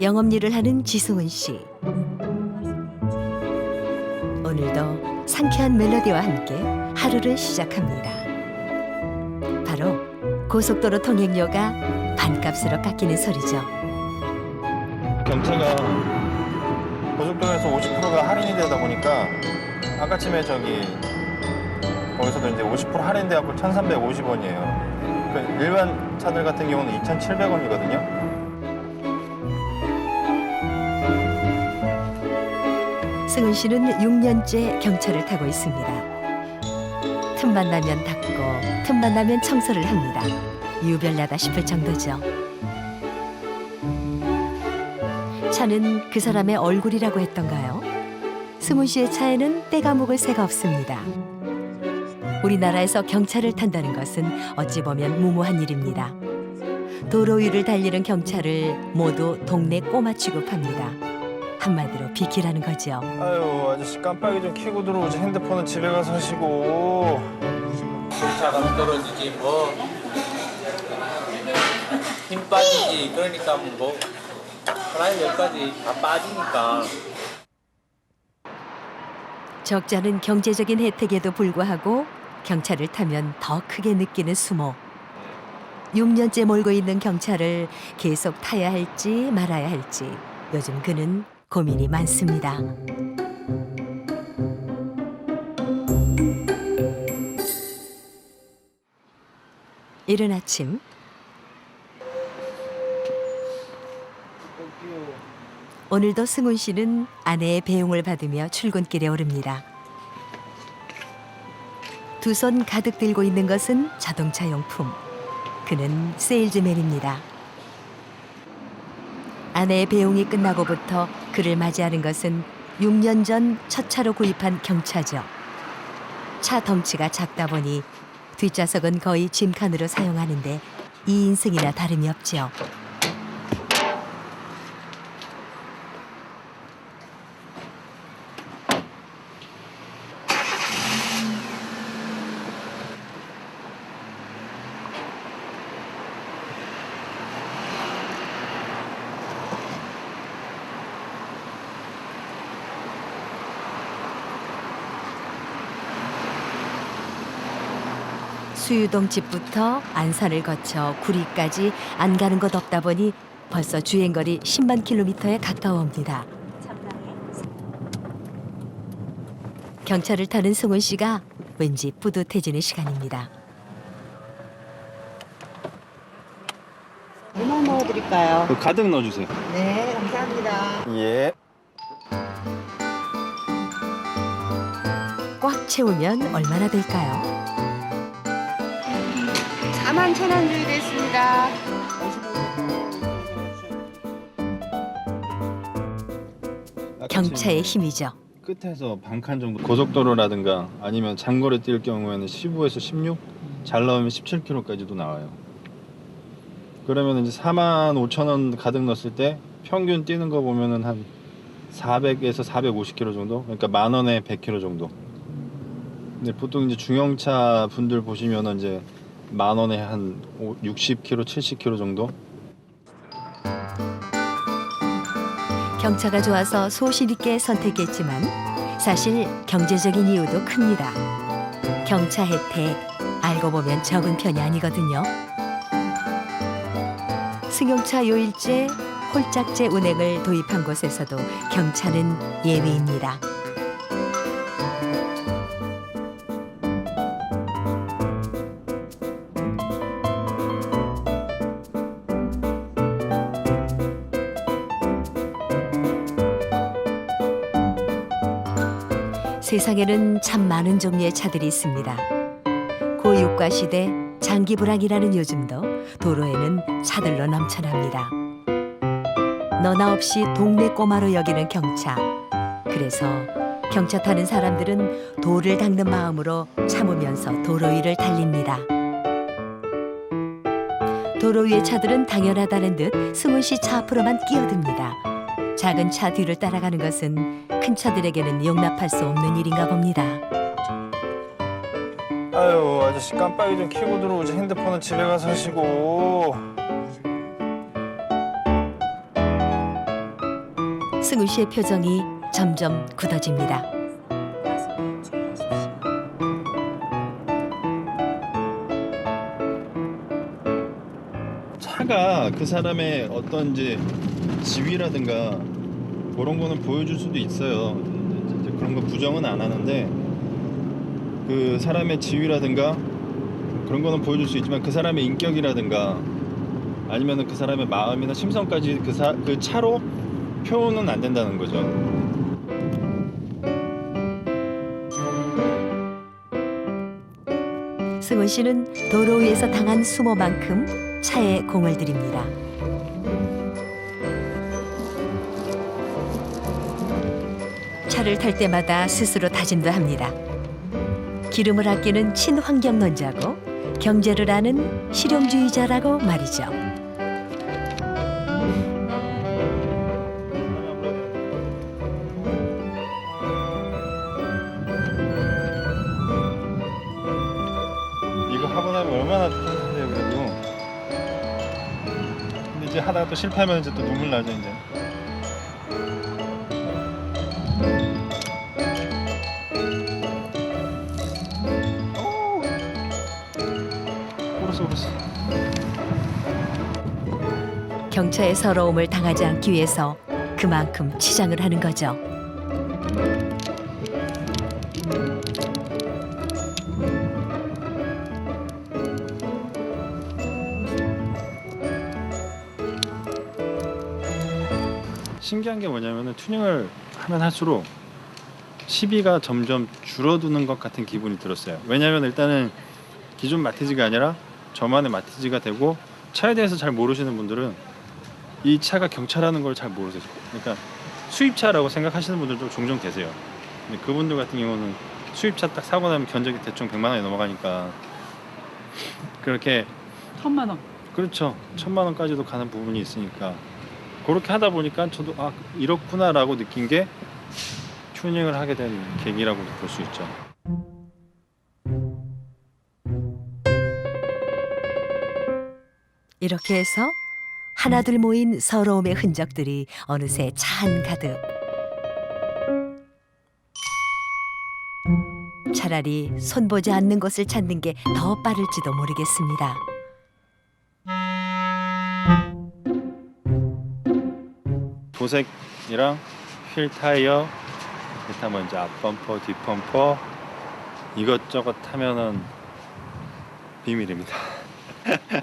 영업일을 하는 지승훈 씨. 오늘도 상쾌한 멜로디와 함께 하루를 시작합니다. 바로 고속도로 통행료가 반값으로 깎이는 소리죠. 경차가 고속도로에서 50%가 할인이 되다 보니까 아까쯤에 거기서도 이제 50% 할인돼갖고 1,350원이에요. 그 일반 차들 같은 경우는 2,700원이거든요. 승훈 씨는 6년째 경차를 타고 있습니다. 틈만 나면 닦고 틈만 나면 청소를 합니다. 유별나다 싶을 정도죠. 차는 그 사람의 얼굴이라고 했던가요? 승훈 씨의 차에는 때가 묵을 새가 없습니다. 우리나라에서 경차를 탄다는 것은 어찌 보면 무모한 일입니다. 도로 위를 달리는 경차를 모두 동네 꼬마 취급합니다. 한마디로 비키라는 거죠. 아유, 아저씨 깜빡이 좀 켜고 들어오지. 핸드폰은 집에 가서 하시고. 차가 떨어지지 뭐 힘 빠지지. 그러니까 뭐 하나에 몇 가지 다 빠지니까. 적지 않은 경제적인 혜택에도 불구하고 경차를 타면 더 크게 느끼는 수모. 6년째 몰고 있는 경차를 계속 타야 할지 말아야 할지 요즘 그는 고민이 많습니다. 이른 아침 오늘도 승훈 씨는 아내의 배웅을 받으며 출근길에 오릅니다. 두 손 가득 들고 있는 것은 자동차 용품. 그는 세일즈맨입니다. 아내의 배웅이 끝나고부터 그를 맞이하는 것은 6년 전 첫 차로 구입한 경차죠. 차 덩치가 작다 보니 뒷좌석은 거의 짐칸으로 사용하는데 2인승이나 다름이 없죠. 수유동 집부터 안산을 거쳐 구리까지 안 가는 곳 없다 보니 벌써 주행거리 10만 킬로미터에 가까워옵니다. 경차를 타는 승훈 씨가 왠지 뿌듯해지는 시간입니다. 얼마 넣어드릴까요? 가득 넣어주세요. 네, 감사합니다. 예. 꽉 채우면 얼마나 될까요? 41,000원 주의됐습니다. 경차의 힘이죠. 끝에서 반칸 정도 고속도로라든가 아니면 장거리 뛸 경우에는 15에서 16, 잘 나오면 17km까지도 나와요. 그러면 이제 45,000원 가득 넣었을 때 평균 뛰는 거 보면은 한 400에서 450km 정도? 그러니까 10,000원에 100km 정도. 근데 보통 이제 중형차 분들 보시면은 이제 10,000원에 한 60km, 70km 정도? 경차가 좋아서 소신 있게 선택했지만 사실 경제적인 이유도 큽니다. 경차 혜택 알고 보면 적은 편이 아니거든요. 승용차 요일제, 홀짝제 운행을 도입한 곳에서도 경차는 예외입니다. 세상에는 참 많은 종류의 차들이 있습니다. 고유가 시대 장기 불황이라는 요즘도 도로에는 차들로 넘쳐납니다. 너나 없이 동네 꼬마로 여기는 경차. 그래서 경차 타는 사람들은 돌을 닦는 마음으로 참으면서 도로 위를 달립니다. 도로 위의 차들은 당연하다는 듯 승훈 씨 차 앞으로만 끼어듭니다. 작은 차 뒤를 따라가는 것은 큰 차들에게는 용납할 수 없는 일인가 봅니다. 아유, 아저씨 깜빡이 좀 켜고 들어오지. 핸드폰은 집에 가서 하시고. 승우 씨의 표정이 점점 굳어집니다. 차가 그 사람의 어떤 이제 지위라든가 그런 거는 보여줄 수도 있어요. 이제 그런 거 부정은 안 하는데 그 사람의 지위라든가 그런 거는 보여줄 수 있지만 그 사람의 인격이라든가 아니면 그 사람의 마음이나 심성까지 그 차로 표현은 안 된다는 거죠. 승우 씨는 도로 위에서 당한 수모만큼 차에 공을 들입니다. 차를 탈 때마다 스스로 다짐도 합니다. 기름을 아끼는 친환경론자고 경제를 아는 실용주의자라고 말이죠. 이거 하고 나면 얼마나 뿌듯해요 그래도. 근데 이제 하다가 또 실패하면 이제 또 눈물 나죠 이제. 오르스. 경차의 서러움을 당하지 않기 위해서 그만큼 치장을 하는 거죠. 신기한 게 뭐냐면은 튜닝을 하면 할수록 시비가 점점 줄어드는 것 같은 기분이 들었어요. 왜냐면 일단은 기존 마티즈가 아니라 저만의 마티즈가 되고 차에 대해서 잘 모르시는 분들은 이 차가 경차라는 걸 잘 모르세요. 그러니까 수입차라고 생각하시는 분들도 종종 계세요. 근데 그분들 같은 경우는 수입차 딱 사고 나면 견적이 대충 100만 원이 넘어가니까 그렇게 1,000만 원. 그렇죠. 1,000만 원까지도 가는 부분이 있으니까 그렇게 하다 보니까 저도 아 이렇구나라고 느낀 게 튜닝을 하게 된 계기라고 볼 수 있죠. 이렇게 해서 하나둘 모인 서러움의 흔적들이 어느새 차 한가득. 차라리 손보지 않는 것을 찾는 게 더 빠를지도 모르겠습니다. 도색이랑 휠 타이어, 기타 뭐 이제 앞범퍼, 뒷범퍼 이것저것 하면은 비밀입니다.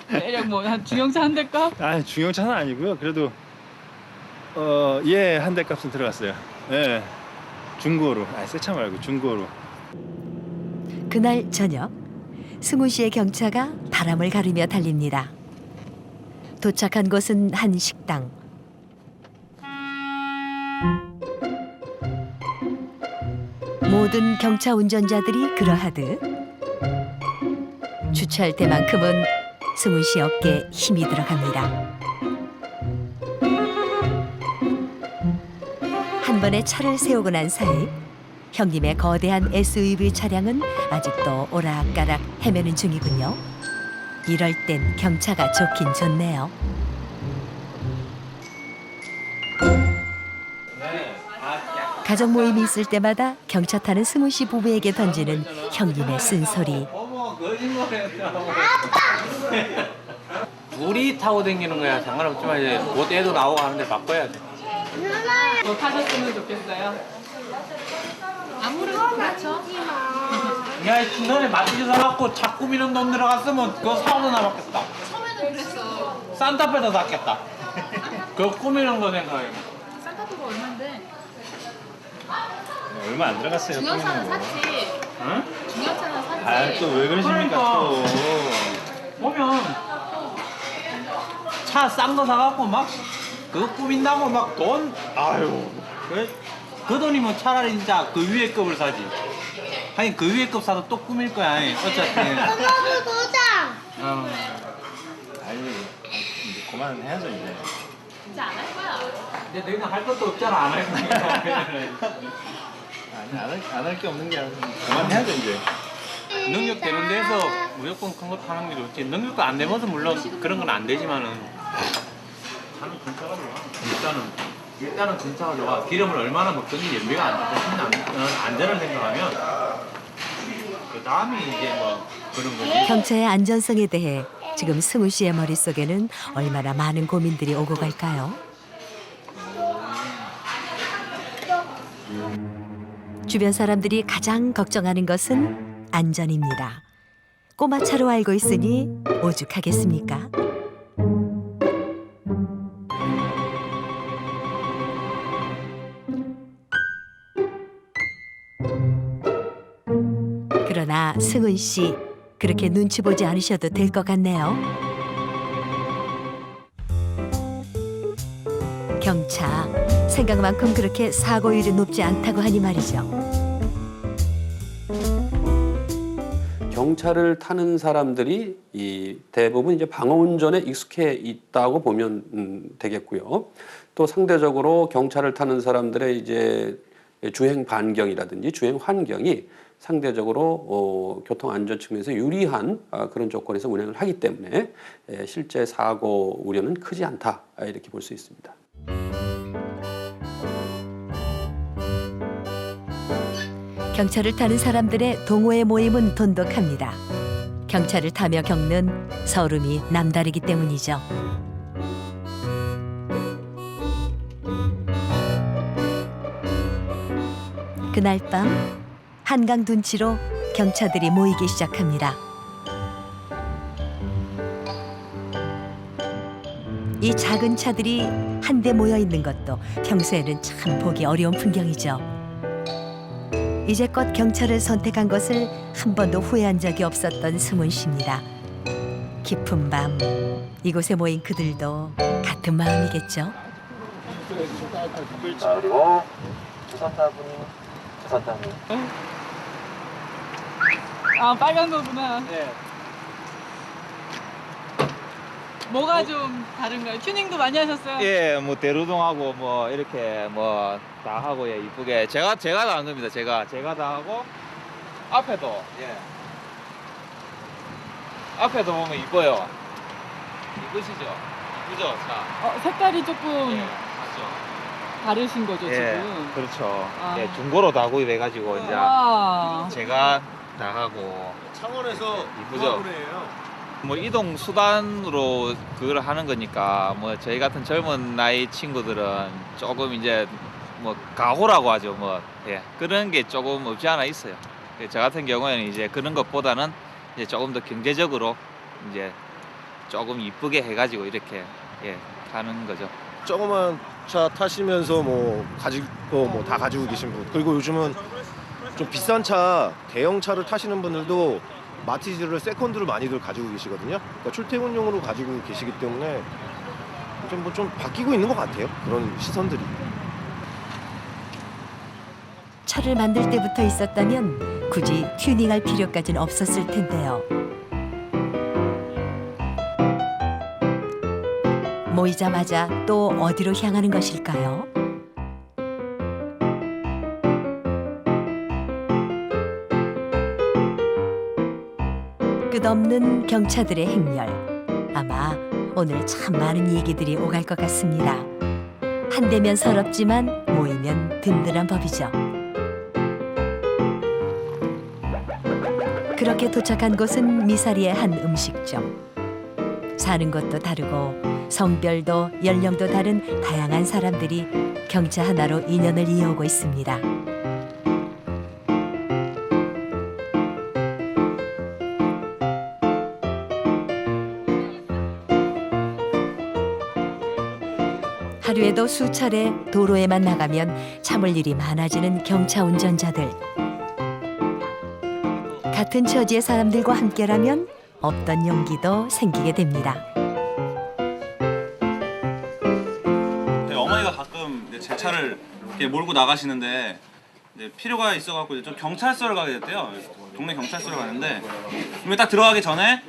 대략 뭐 한 중형차 한 대 값? 아 중형차는 아니고요. 그래도 한 대 값은 들어갔어요. 예, 중고로. 새 차 말고 중고로. 그날 저녁 승우 씨의 경차가 바람을 가르며 달립니다. 도착한 곳은 한 식당. 모든 경차 운전자들이 그러하듯 주차할 때만큼은 승우 씨 어깨에 힘이 들어갑니다. 한 번에 차를 세우고 난 사이 형님의 거대한 SUV 차량은 아직도 오락가락 헤매는 중이군요. 이럴 땐 경차가 좋긴 좋네요. 가족 모임이 있을 때마다 경차 타는 승우 씨 부부에게 던지는 형님의 쓴소리. 어머 거짓말했다고. 둘이 타고 다니는 거야 상관없지만 이제 곧 애도 나오고 하는데 바꿔야 돼. 뭐 타셨으면 좋겠어요? 아무래도 그렇죠. 야 너네 마티즈 사갖고 차 꾸미는 돈 들어갔으면 그거 사고도 나봤겠다. 처음에는 그랬어. 산타페도 샀겠다. 그거 꾸미는 거 생각해. 산타페가 얼만데? 얼마 안 들어갔어요. 중형차는 샀지. 응? 중형차는 샀지. 아또 왜 그러십니까 또. 보면 차 싼 거 사갖고 막 그거 꾸민다고 막 돈 아유 그 돈이면 차라리 진짜 그 위에 급을 사지. 하긴 그 위에 급 사도 또 꾸밀 거야. 어차피. 엄마도 도장. 아니 이제 그만해야죠 이제. 진짜 안 할 거야. 근데 너희는 할 것도 없잖아. 안 할 거니까. 아니 안 할 게 없는 게 아니라 그만해야죠 이제. 능력 되는 데서 무조건 큰 거 타는 게 좋지. 능력도 안 되면서 물론 그런 건 안 되지만은 타는 큰 차가 좋아. 일단은 일단은 진짜 좋아. 기름을 얼마나 먹든지 연비가 안 좋는 안전을 생각하면 그 다음이 이제 뭐 그런 거지. 경차의 안전성에 대해 지금 승훈 씨의 머릿속에는 얼마나 많은 고민들이 오고 갈까요? 주변 사람들이 가장 걱정하는 것은 안전입니다. 꼬마 차로 알고 있으니 오죽하겠습니까? 그러나 승훈 씨 그렇게 눈치 보지 않으셔도 될 것 같네요. 경차 생각만큼 그렇게 사고율이 높지 않다고 하니 말이죠. 경차를 타는 사람들이 이 대부분 이제 방어운전에 익숙해 있다고 보면 되겠고요. 또 상대적으로 경차를 타는 사람들의 이제 주행 반경이라든지 주행 환경이 상대적으로 교통 안전 측면에서 유리한 그런 조건에서 운행을 하기 때문에 실제 사고 우려는 크지 않다 이렇게 볼 수 있습니다. 경차를 타는 사람들의 동호회 모임은 돈독합니다. 경차를 타며 겪는 서름이 남다르기 때문이죠. 그날 밤 한강 둔치로 경차들이 모이기 시작합니다. 이 작은 차들이 한데 모여 있는 것도 평소에는 참 보기 어려운 풍경이죠. 이제껏 경차를 선택한 것을 한 번도 후회한 적이 없었던 승훈 씨입니다. 깊은 밤 이곳에 모인 그들도 같은 마음이겠죠. 그리고 주선타분. 아 빨간 거구나. 네. 뭐가 좀 다른가요? 튜닝도 많이 하셨어요? 예, 뭐 대루동하고 뭐 이렇게 뭐 다 하고 예, 이쁘게 제가 다 한 겁니다. 제가 다 하고 앞에도 예. 앞에도 보면 이뻐요. 이쁘시죠? 이쁘죠? 자. 색깔이 조금 예, 맞죠? 다르신 거죠 예, 지금? 그렇죠. 아. 예, 중고로 다 구입해가지고 이제 와. 제가 다 하고 창원에서 이쁘죠? 뭐 이동 수단으로 그걸 하는 거니까 뭐 저희 같은 젊은 나이 친구들은 조금 이제 뭐 가호라고 하죠. 뭐 예, 그런 게 조금 없지 않아 있어요. 저 같은 경우에는 이제 그런 것보다는 이제 조금 더 경제적으로 이제 조금 이쁘게 해가지고 이렇게 예, 하는 거죠. 조그만 차 타시면서 뭐 가지고 뭐 다 가지고 계신 분, 그리고 요즘은 좀 비싼 차, 대형 차를 타시는 분들도 마티즈를 세컨드를 많이들 가지고 계시거든요. 그러니까 출퇴근용으로 가지고 계시기 때문에 좀 바뀌고 있는 것 같아요. 그런 시선들이. 차를 만들 때부터 있었다면 굳이 튜닝할 필요까지는 없었을 텐데요. 모이자마자 또 어디로 향하는 것일까요? 끝없는 경차들의 행렬. 아마 오늘 참 많은 얘기들이 오갈 것 같습니다. 한대면 서럽지만 모이면 든든한 법이죠. 그렇게 도착한 곳은 미사리의 한 음식점. 사는 것도 다르고 성별도 연령도 다른 다양한 사람들이 경차 하나로 인연을 이어오고 있습니다. 하루에도 수차례 도로에만 나가면 참을 일이 많아지는 경차 운전자들. 같은 처지의 사람들과 함께라면 없던 용기도 생기게 됩니다. 어머니가 가끔 이제 제 차를 이렇게 몰고 나가시는데 이제 필요가 있어갖고 이제 좀 경찰서를 가게 됐대요. 동네 경찰서를 가는데 근데 딱 들어가기 전에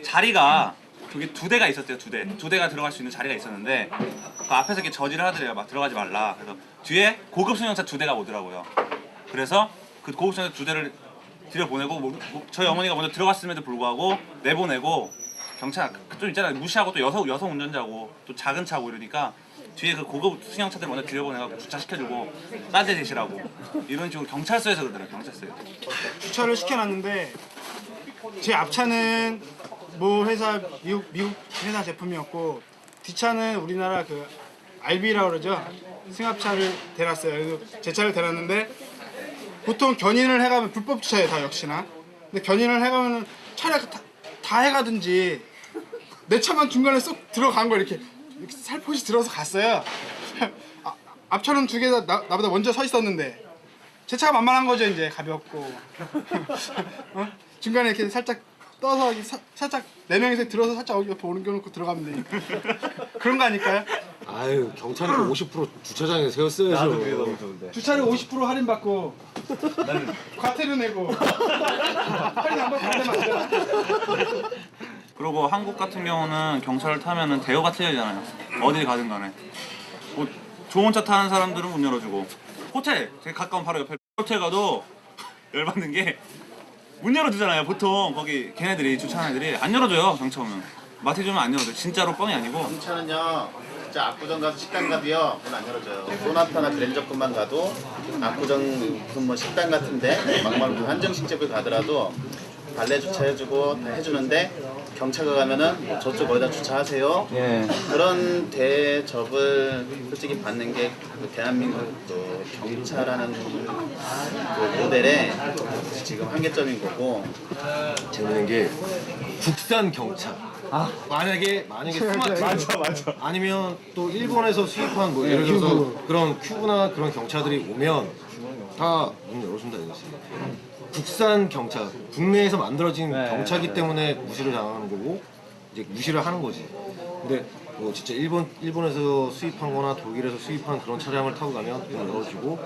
자리가 저기 두 대가 있었대요. 두 대가 들어갈 수 있는 자리가 있었는데 그 앞에서 이렇게 저지를 하더래요. 막 들어가지 말라. 그래서 뒤에 고급 승용차 두 대가 오더라고요. 그래서 그 고급 승용차 두 대를 들여보내고 저희 어머니가 먼저 들어갔음에도 불구하고 내보내고 경찰 좀 있잖아요. 무시하고 또 여성 운전자고 또 작은 차고 이러니까 뒤에 그 고급 승용차들 먼저 들여보내고 주차시켜주고 딴 데 대시라고 이런 식으로 경찰서에서 그러더라고요. 경찰서에. 주차를 시켜놨는데 제 앞차는 모 회사 미국 회사 제품이었고 뒷차는 우리나라 그 RB라고 그러죠. 승합차를 대놨어요. 그래서 제 차를 대놨는데 보통 견인을 해가면 불법 주차예요, 다 역시나. 근데 견인을 해가면 차를 다 해가든지 내 차만 중간에 쏙 들어간 거 이렇게 살포시 들어서 갔어요. 앞차는 두 개 다 나보다 먼저 서 있었는데 제 차가 만만한 거죠, 이제 가볍고. 중간에 이렇게 살짝 떠서 살짝 네 명이서 들어서 살짝 옆에 옮겨놓고 들어가면 되니까. 그런 거 아닐까요? 아유 경찰은 50% 주차장에 세웠어야죠. 주차를 50% 할인받고 과태료 내고 할인 한번 받으면 안 되나? 그리고 한국 같은 경우는 경찰을 타면은 대우가 틀려지잖아요. 어딜 가든 간에. 뭐 좋은 차 타는 사람들은 문 열어주고 호텔 되게 가까운 바로 옆에 호텔 가도 열받는 게 문 열어주잖아요. 보통 거기 걔네들이 주차하는 애들이 안 열어줘요. 경찰 오면 마티즈는 안 열어줘요. 진짜로 뻥이 아니고. 경차는요 진짜 압구정 가서 식당 가도요 문 안 열어줘요. 소나타나 그랜저급만 가도 압구정 무슨 뭐 식당 같은데 막말 한정식집을 가더라도 발레 주차해주고 다 해주는데 경차가 가면은 저쪽 어디다 주차하세요. 그런 대접을 솔직히 받는 게 대한민국 또 경차라는 그 모델의 지금 한계점인 거고. 재밌는 게 국산 경차. 만약에 스마트 맞아. 아니면 또 일본에서 수입한 뭐 예를 들어서 그런 큐브나 그런 경차들이 오면 다 문 열어준다 이거지. 국산 경차, 국내에서 만들어진 경차기 때문에 무시를 당하는 거고 이제 무시를 하는 거지. 근데 뭐 진짜 일본에서 수입한거나 독일에서 수입한 그런 차량을 타고 가면 문 열어주고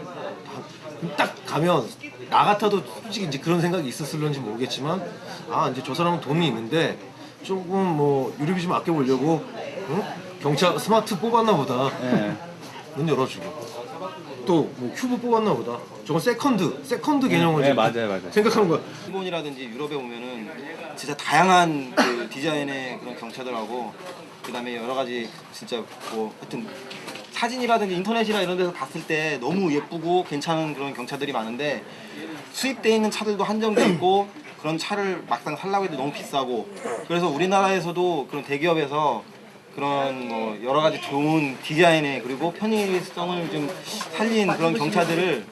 딱 가면 나 같아도 솔직히 이제 그런 생각이 있었을런지 모르겠지만 이제 저 사람은 돈이 있는데 조금 뭐 유류비 좀 아껴보려고 경차 스마트 뽑았나 보다. 문 열어주고 또 뭐 큐브 뽑았나 보다. 저건 세컨드 개념을 맞아요. 생각하는 거야. 일본이라든지 유럽에 오면은 진짜 다양한 그 디자인의 그런 경차들하고 그다음에 여러 가지 진짜 뭐 하여튼 사진이라든지 인터넷이나 이런 데서 봤을 때 너무 예쁘고 괜찮은 그런 경차들이 많은데 수입돼 있는 차들도 한정돼 있고 그런 차를 막상 살려고 해도 너무 비싸고 그래서 우리나라에서도 그런 대기업에서 그런 뭐 여러 가지 좋은 디자인의 그리고 편의성을 좀 살린 그런 경차들을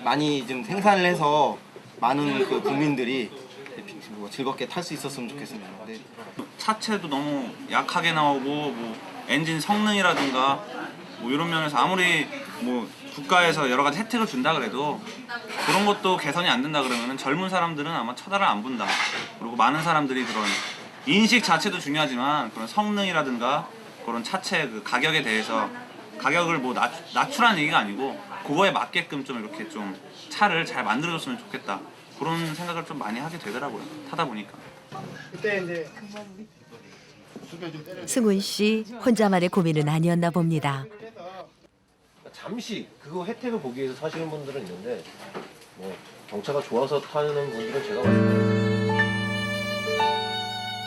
많이 좀 생산을 해서 많은 그 국민들이 즐겁게 탈 수 있었으면 좋겠습니다. 네. 차체도 너무 약하게 나오고 뭐 엔진 성능이라든가 뭐 이런 면에서 아무리 뭐 국가에서 여러 가지 혜택을 준다 그래도 그런 것도 개선이 안 된다 그러면은 젊은 사람들은 아마 쳐다를 안 본다. 그리고 많은 사람들이 그런 인식 자체도 중요하지만 그런 성능이라든가 그런 차체 그 가격에 대해서 가격을 뭐 낮추라는 얘기가 아니고 그거에 맞게끔 좀 이렇게 좀 차를 잘 만들어줬으면 좋겠다. 그런 생각을 좀 많이 하게 되더라고요. 타다 보니까. 그때 이제 승훈 씨 혼자만의 고민은 아니었나 봅니다. 잠시 그거 혜택을 보기 위해서 사시는 분들은 있는데 뭐 경차가 좋아서 타는 분들은 제가 봤을 때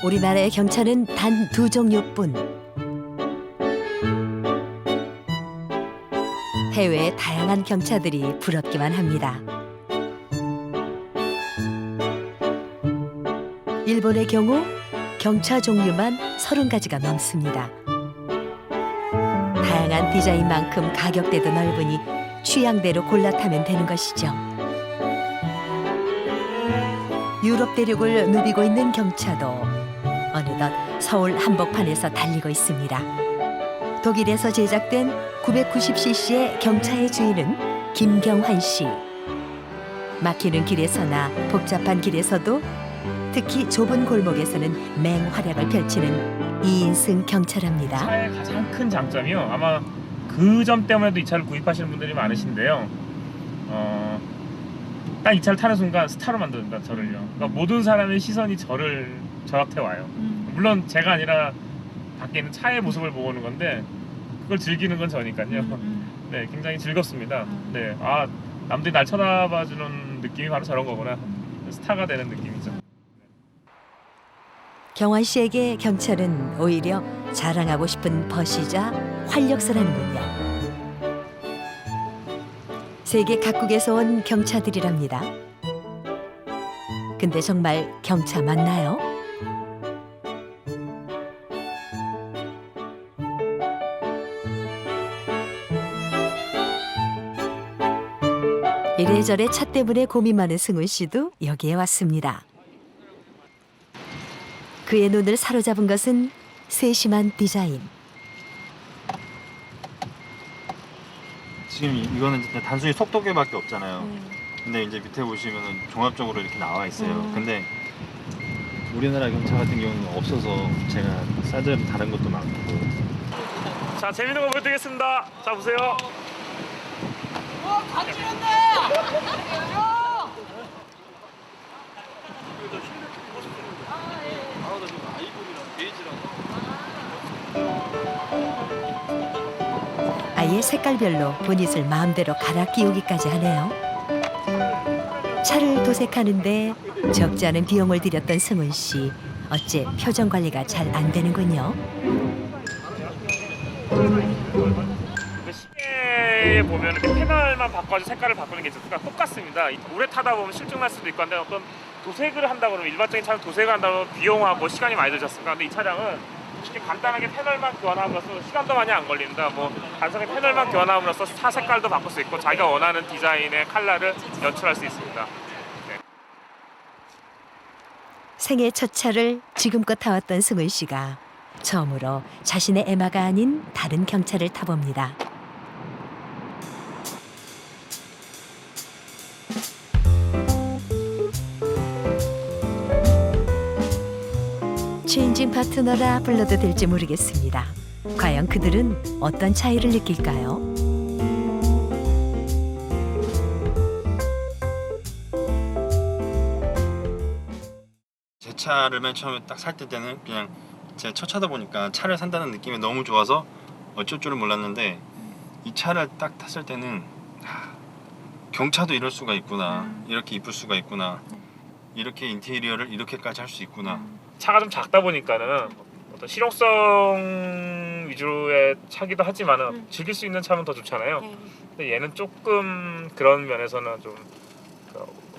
우리나라의 경차는 단 두 종류뿐. 해외의 다양한 경차들이 부럽기만 합니다. 일본의 경우 경차 종류만 30가지가 넘습니다. 다양한 디자인만큼 가격대도 넓으니 취향대로 골라 타면 되는 것이죠. 유럽 대륙을 누비고 있는 경차도 어느덧 서울 한복판에서 달리고 있습니다. 독일에서 제작된 990cc의 경차의 주인은 김경환 씨. 막히는 길에서나 복잡한 길에서도 특히 좁은 골목에서는 맹활약을 펼치는 2인승 경차랍니다. 차의 가장 큰 장점이요. 아마 그 점 때문에도 이 차를 구입하시는 분들이 많으신데요. 딱 이 차를 타는 순간 스타로 만든다 저를요. 그러니까 모든 사람의 시선이 저한테 와요. 물론 제가 아니라 밖에 있는 차의 모습을 보고 오는 건데 그걸 즐기는 건 저니까요. 네, 굉장히 즐겁습니다. 네, 남들이 날 쳐다봐주는 느낌이 바로 저런 거구나. 스타가 되는 느낌이죠. 경환 씨에게 경찰은 오히려 자랑하고 싶은 벗이자 활력소라는군요. 세계 각국에서 온 경차들이랍니다. 근데 정말 경차 맞나요? 이래저래 차 때문에 고민 많은 승훈 씨도 여기에 왔습니다. 그의 눈을 사로잡은 것은 세심한 디자인. 지금 이거는 진짜 단순히 속도계밖에 없잖아요. 근데 이제 밑에 보시면은 종합적으로 이렇게 나와 있어요. 근데 우리나라 경차 같은 경우는 없어서 제가 사전 다른 것도 많고. 자, 재밌는 거 보여드리겠습니다. 자, 보세요. 아예 색깔별로 보닛을 마음대로 갈아 끼우기까지 하네요. 차를 도색하는데 적지 않은 비용을 들였던 승훈 씨. 어째 표정 관리가 잘 안 되는군요. 시계에 보면 이렇게 패널만 바꿔서 색깔을 바꾸는 게 있으니까 똑같습니다. 오래 타다 보면 실증 날 수도 있고 한데 어떤 도색을 한다 그러면 일반적인 차는 도색을 한다 그러면 비용하고 시간이 많이 들었습니다. 근데 이 차량은 이렇게 간단하게 패널만 교환함으로써 시간도 많이 안 걸린다. 뭐 단순하게 패널만 교환함으로써 차 색깔도 바꿀 수 있고 자기가 원하는 디자인의 컬러를 연출할 수 있습니다. 생애 첫 차를 지금껏 타왔던 승훈 씨가 처음으로 자신의 에마가 아닌 다른 경차를 타봅니다. 체인징 파트너라 불러도 될지 모르겠습니다. 과연 그들은 어떤 차이를 느낄까요? 제 차를 맨 처음에 딱 살 때는 그냥 제 첫 차다 보니까 차를 산다는 느낌이 너무 좋아서 어쩔 줄은 몰랐는데 이 차를 딱 탔을 때는 경차도 이럴 수가 있구나, 이렇게 이쁠 수가 있구나, 이렇게 인테리어를 이렇게까지 할 수 있구나. 차가 좀 작다 보니까는 어떤 실용성 위주의 차기도 하지만은 즐길 수 있는 차면 더 좋잖아요. 근데 얘는 조금 그런 면에서는 좀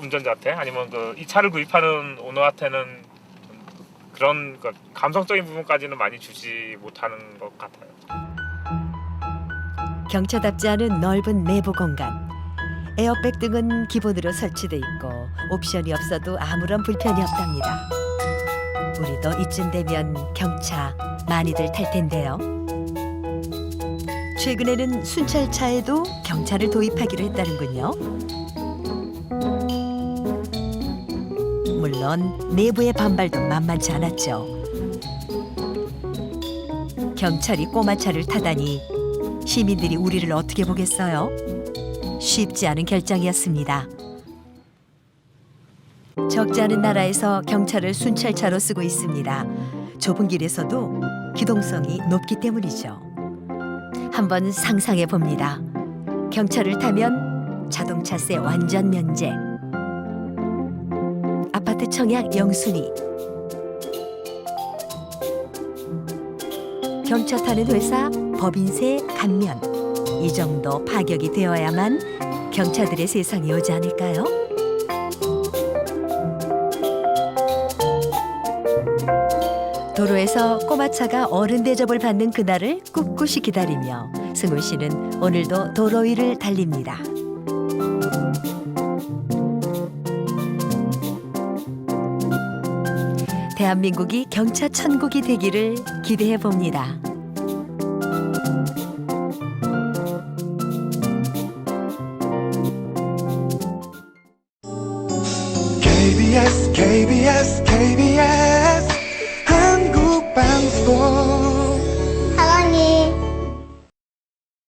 운전자한테 아니면 이 차를 구입하는 오너한테는 좀 그런 감성적인 부분까지는 많이 주지 못하는 것 같아요. 경차답지 않은 넓은 내부 공간. 에어백 등은 기본으로 설치돼 있고 옵션이 없어도 아무런 불편이 없답니다. 우리도 이쯤 되면 경차 많이들 탈 텐데요. 최근에는 순찰차에도 경차를 도입하기로 했다는군요. 물론 내부의 반발도 만만치 않았죠. 경찰이 꼬마차를 타다니 시민들이 우리를 어떻게 보겠어요? 쉽지 않은 결정이었습니다. 적지 않은 나라에서 경차를 순찰차로 쓰고 있습니다. 좁은 길에서도 기동성이 높기 때문이죠. 한번 상상해 봅니다. 경차를 타면 자동차세 완전 면제, 아파트 청약 영순위, 경차 타는 회사 법인세 감면. 이 정도 파격이 되어야만 경차들의 세상이 오지 않을까요? 도로에서 꼬마차가 어른 대접을 받는 그날을 꿋꿋이 기다리며 승훈 씨는 오늘도 도로 위를 달립니다. 대한민국이 경차 천국이 되기를 기대해 봅니다. KBS KBS KBS 한국방송